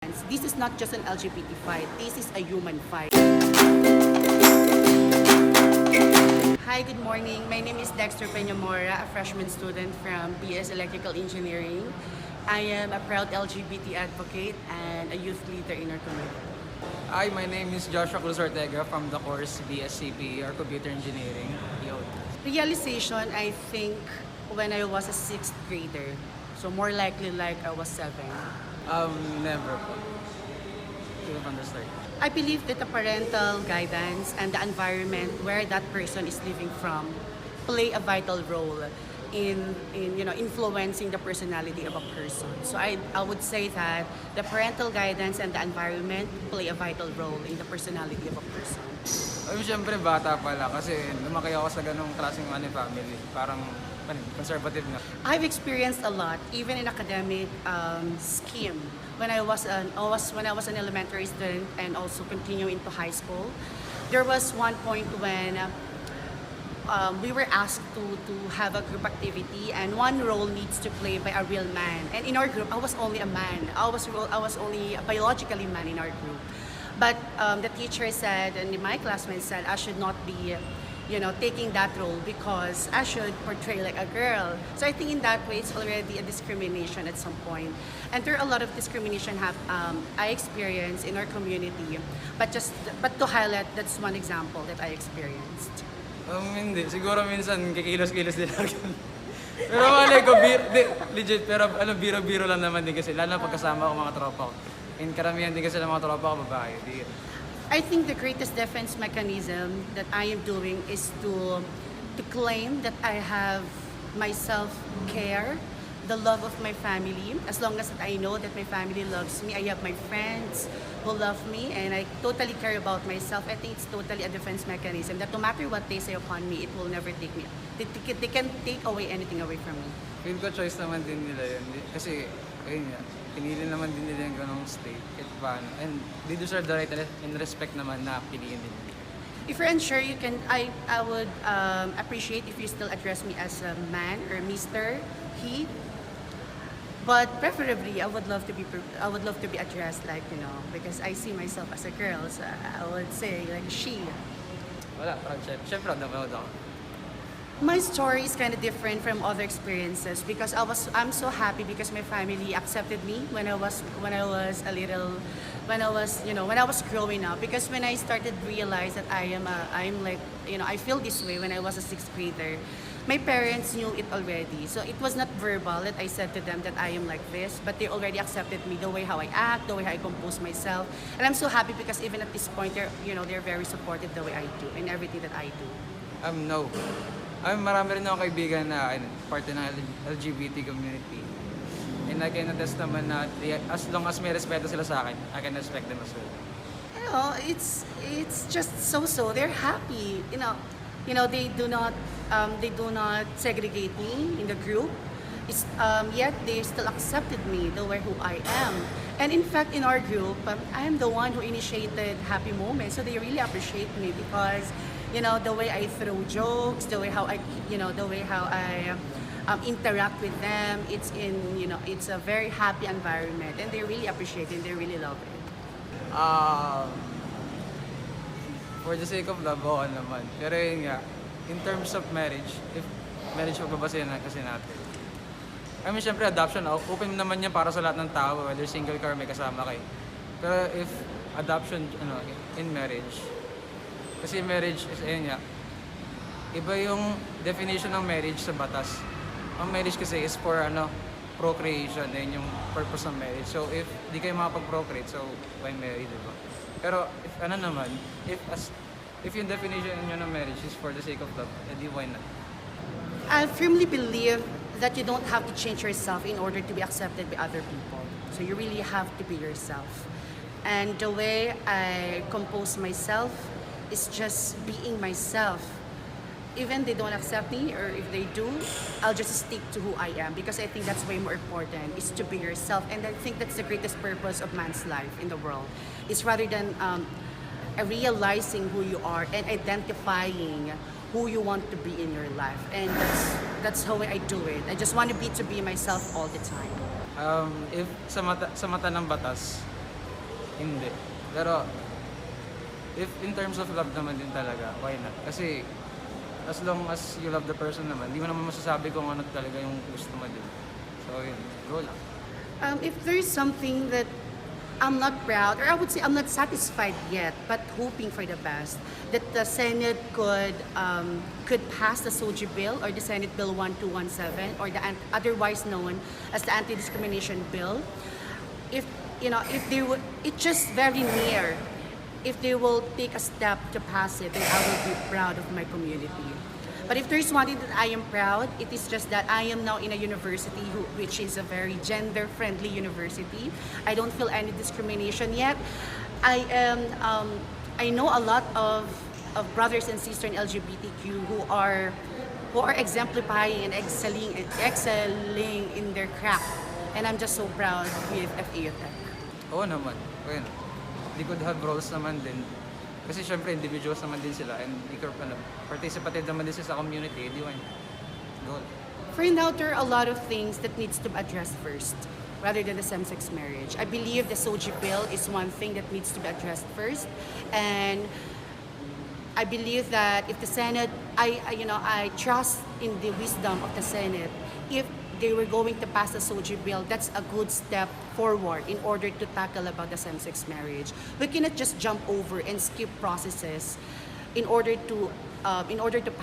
This is not just an LGBT fight, this is a human fight. Hi, good morning. My name is Dexter Peñamora, a freshman student from BS Electrical Engineering. I am a proud LGBT advocate and a youth leader in our community. Hi, my name is Joshua Cruz Ortega from the course BSCP or Computer Engineering. Realization, I think, when I was a 6th grader. So more likely like I was 7. Never po. Even from the start. I believe that the parental guidance and the environment where that person is living from play a vital role in influencing the personality of a person. So I would say that the parental guidance and the environment play a vital role in the personality of a person. Siyempre bata pa lang kasi lumaki ako sa ganung klaseng family. Parang conservative na. I've experienced a lot, even in academic scheme. When I was an elementary student and also continuing to high school, there was one point when we were asked to have a group activity, and one role needs to play by a real man. And in our group, I was only a man. I was only a biologically man in our group. But the teacher said, and my classmates said, I should not be taking that role because I should portray like a girl. So I think in that way, it's already a discrimination at some point. And there are a lot of discrimination I experienced in our community. But to highlight, that's one example that I experienced. Hindi. Siguro minsan kikilos-kilos din ako. Pero malay ko, legit, pero biro-biro lang naman din kasi, lalo na pagkasama ko mga tropa ko. And karamihan din kasi ng mga tropa ko, babae. I think the greatest defense mechanism that I am doing is to claim that I have my self-care, the love of my family. As long as I know that my family loves me, I have my friends who love me, and I totally care about myself. I think it's totally a defense mechanism that no matter what they say upon me, it will never take me. They can take away anything away from me. Feel ko choice naman din nila yun. Kasi, ayun nga, pinili naman din nila yung ganong state. Kahit paano. And they deserve the right and respect naman na piliin din. If you're unsure, I would appreciate if you still address me as a man or Mr. He. But preferably, I would love to be addressed like, because I see myself as a girl, so I would say like she. Wala, parang syempre proud ako. My story is kind of different from other experiences because I'm so happy because my family accepted me when I was growing up. Because when I started to realize that I feel this way when I was a 6th grader, my parents knew it already. So it was not verbal that I said to them that I am like this, but they already accepted me, the way how I act, the way how I compose myself. And I'm so happy because even at this point, they're very supportive the way I do in everything that I do. No. Marami rin ako kaibigan na parte ng LGBT community. And I can attest naman na as long as may respeto sila sa akin, I can respect them as well. It's just so. They're happy. They do not segregate me in the group. Yet they still accepted me the way who I am. And in fact, in our group, I am the one who initiated happy moments. So they really appreciate me because the way I throw jokes, the way how I interact with them. It's a very happy environment, and they really appreciate it. And they really love it. For the sake of love, oo naman. Pero yun nga, in terms of marriage, if marriage magbabasehan na kasi natin. Syempre adoption, open naman yan para sa lahat ng tao, whether single ka or may kasama kayo. Pero if adoption, in marriage, kasi marriage is, ayun nga, iba yung definition ng marriage sa batas. Ang marriage kasi is for procreation, yun yung purpose ng marriage. So if di kayo makapag-procreate, so why marry, diba? Pero if yung definition nyo ng marriage is for the sake of love, edi why not? I firmly believe that you don't have to change yourself in order to be accepted by other people. So you really have to be yourself. And the way I compose myself is just being myself. Even they don't accept me, or if they do, I'll just stick to who I am because I think that's way more important, is to be yourself. And I think that's the greatest purpose of man's life in the world. It's rather than realizing who you are and identifying who you want to be in your life. And that's how I do it. I just want to be myself all the time. If sa mata ng batas, hindi. Pero, if in terms of love naman din talaga, why not? Kasi, as long as you love the person naman, di mo naman masasabi kung ano talaga yung gusto mo din. So, yun, go lang. If there's something that I'm not proud, or I would say I'm not satisfied yet, but hoping for the best, that the Senate could pass the SOGI bill or the Senate Bill 1217, or the otherwise known as the Anti-Discrimination Bill. If if they would, it's just very near. If they will take a step to pass it, then I will be proud of my community. But if there's one thing that I am proud, it is just that I am now in a university which is a very gender-friendly university. I don't feel any discrimination yet. I know a lot of brothers and sisters in LGBTQ who are exemplifying and excelling in their craft. And I'm just so proud with FAU Tech. Oo naman. Ayun. They could have roles naman din. Kasi syempre individuals naman din sila and participative naman din sila sa community. Di ba? Goal. For now, there are a lot of things that needs to be addressed first, rather than the same-sex marriage. I believe the SOGI bill is one thing that needs to be addressed first, and I believe that if the Senate, I trust in the wisdom of the Senate. If they were going to pass the SOGI bill, that's a good step forward in order to tackle about the same-sex marriage. We cannot just jump over and skip processes in order to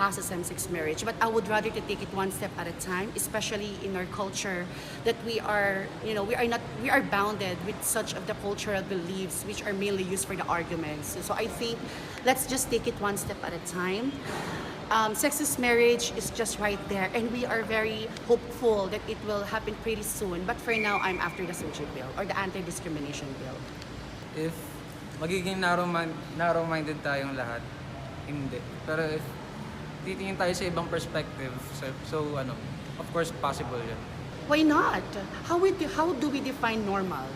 pass a same-sex marriage. But I would rather to take it one step at a time, especially in our culture, that we are bounded with such of the cultural beliefs which are mainly used for the arguments. So I think let's just take it one step at a time. Sexist marriage is just right there, and we are very hopeful that it will happen pretty soon. But for now, I'm after the SOGI bill or the anti-discrimination bill. If magiging narrow-minded tayong lahat, hindi. Pero if titingin tayo sa ibang perspective, so of course possible yun. Why not? How do we define normal?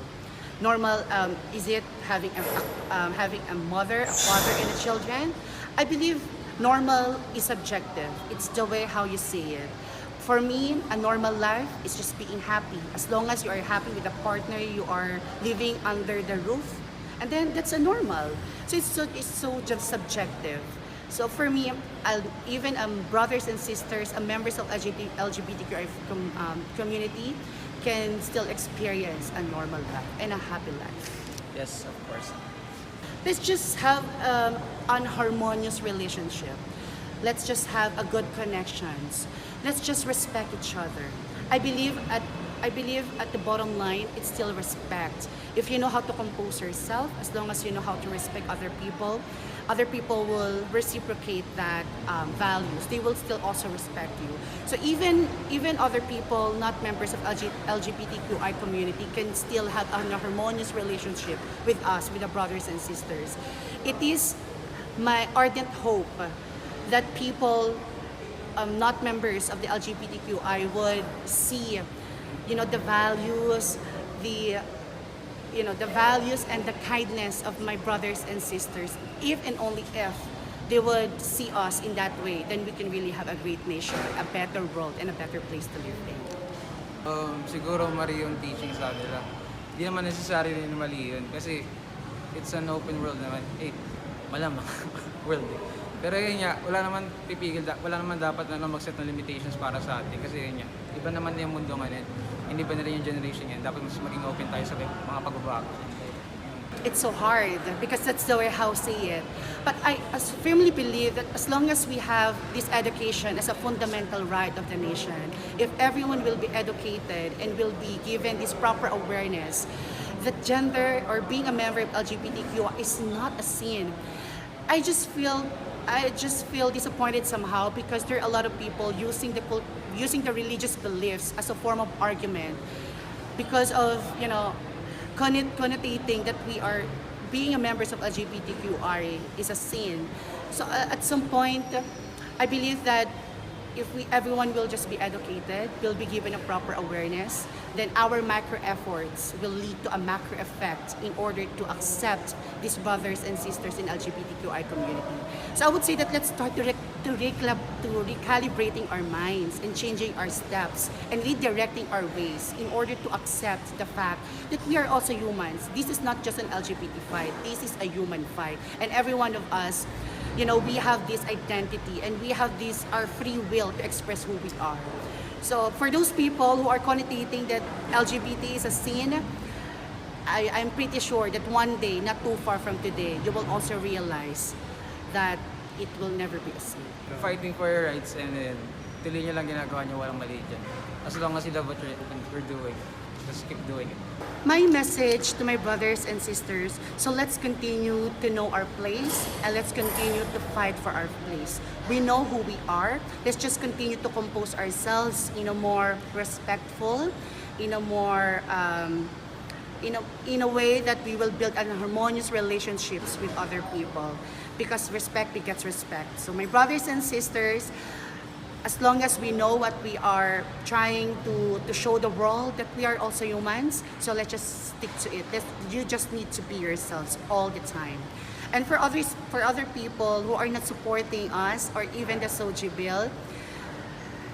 Normal, is it having a mother, a father, and a children? I believe normal is subjective. It's the way how you see it. For me, a normal life is just being happy. As long as you are happy with the partner you are living under the roof, and then that's a normal. So it's so just subjective. So for me, even brothers and sisters, members of LGBTQI community can still experience a normal life and a happy life. Yes, of course. Let's just have an harmonious relationship. Let's just have a good connections. Let's just respect each other. I believe at the bottom line, it's still respect. If you know how to compose yourself, as long as you know how to respect other people will reciprocate that values. They will still also respect you. So even other people, not members of LGBTQI community, can still have a harmonious relationship with us, with the brothers and sisters. It is my ardent hope that people not members of the LGBTQI would see, the values, the values and the kindness of my brothers and sisters. If and only if they would see us in that way, then we can really have a great nation, a better world, and a better place to live in. Siguro mali yung teaching sa nila. Hindi naman necessary rin mali yun kasi it's an open world naman. Malamang world eh. Pero yun nga, wala naman dapat na mag-set ng limitations para sa atin kasi yun nga, iba naman na yung mundo ngayon. Hindi ba na rin yung generation yan, dapat mas maging open tayo sa mga pagbabago. It's so hard because that's the way how I see it. But I firmly believe that as long as we have this education as a fundamental right of the nation, if everyone will be educated and will be given this proper awareness that gender or being a member of LGBTQ is not a sin. I just feel disappointed somehow because there are a lot of people using the religious beliefs as a form of argument because of connotating that we are being a members of LGBTQI is a sin. So at some point, I believe that if everyone will just be educated, will be given a proper awareness, then our micro efforts will lead to a macro effect in order to accept these brothers and sisters in LGBTQI community. So I would say that let's start to recalibrating our minds and changing our steps and redirecting our ways in order to accept the fact that we are also humans. This is not just an LGBT fight, this is a human fight. And every one of us, you know, we have this identity and we have this, our free will to express who we are. So for those people who are connotating that LGBT is a sin, I'm pretty sure that one day, not too far from today, you will also realize that it will never be a sin. Fighting for your rights and then tuloy nyo lang ginagawa nyo, walang mali dyan. As long as you love what you're doing, just keep doing it. My message to my brothers and sisters, so let's continue to know our place and let's continue to fight for our place. We know who we are. Let's just continue to compose ourselves in a more respectful, in a more, in a way that we will build harmonious relationships with other people, because respect begets respect. So my brothers and sisters, as long as we know what we are trying to show the world, that we are also humans, so let's just stick to it. You just need to be yourselves all the time. And for other people who are not supporting us or even the SOGI bill,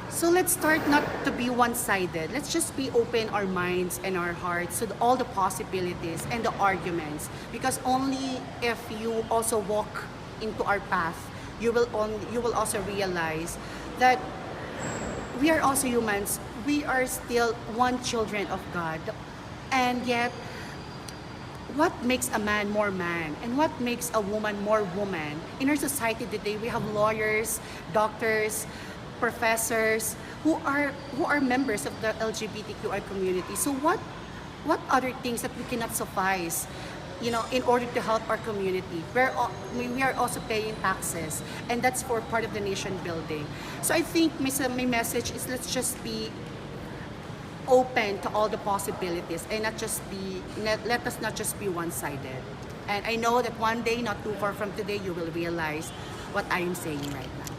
so let's start not to be one-sided. Let's just be open our minds and our hearts to all the possibilities and the arguments, because only if you also walk into our path, you will also realize that we are also humans. We are still one children of God. And yet, what makes a man more man and what makes a woman more woman? In our society today, we have lawyers, doctors, professors who are members of the LGBTQI community. So what other things that we cannot suffice, you know, in order to help our community? We are also paying taxes, and that's for part of the nation building. So I think my message is, let's just be open to all the possibilities and let us not just be one-sided. And I know that one day, not too far from today, you will realize what I am saying right now.